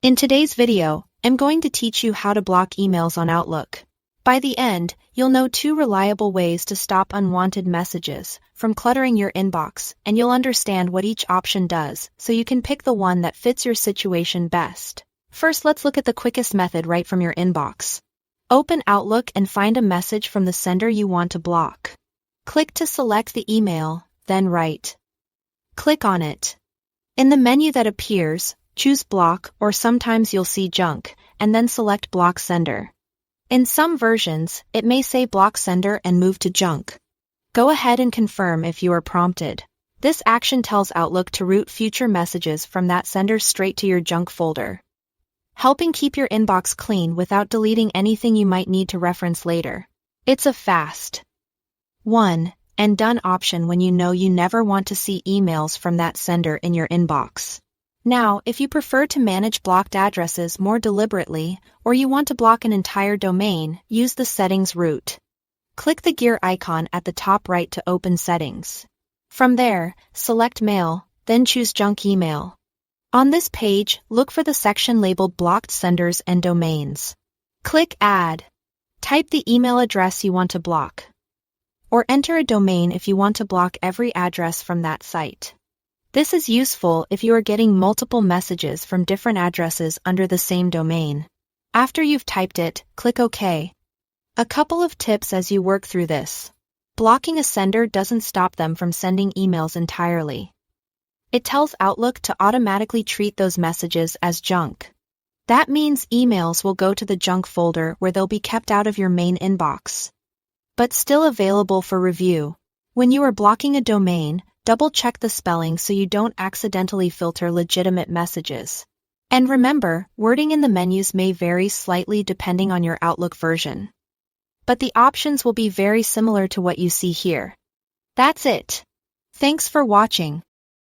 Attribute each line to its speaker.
Speaker 1: In today's video, I'm going to teach you how to block emails on Outlook. By the end, you'll know 2 reliable ways to stop unwanted messages from cluttering your inbox, and you'll understand what each option does, so you can pick the one that fits your situation best. First, let's look at the quickest method right from your inbox. Open Outlook and find a message from the sender you want to block. Click to select the email, then write. Click on it. In the menu that appears, choose Block, or sometimes you'll see Junk, and then select Block Sender. In some versions, it may say Block Sender and move to Junk. Go ahead and confirm if you are prompted. This action tells Outlook to route future messages from that sender straight to your junk folder, helping keep your inbox clean without deleting anything you might need to reference later. It's a fast, one and done option when you know you never want to see emails from that sender in your inbox. Now, if you prefer to manage blocked addresses more deliberately, or you want to block an entire domain, use the Settings route. Click the gear icon at the top right to open Settings. From there, select Mail, then choose Junk Email. On this page, look for the section labeled Blocked Senders and Domains. Click Add. Type the email address you want to block, or enter a domain if you want to block every address from that site. This is useful if you are getting multiple messages from different addresses under the same domain. After you've typed it, click OK. A couple of tips as you work through this. Blocking a sender doesn't stop them from sending emails entirely. It tells Outlook to automatically treat those messages as junk. That means emails will go to the junk folder where they'll be kept out of your main inbox, but still available for review. When you are blocking a domain, double-check the spelling so you don't accidentally filter legitimate messages. And remember, wording in the menus may vary slightly depending on your Outlook version, but the options will be very similar to what you see here. That's it. Thanks for watching.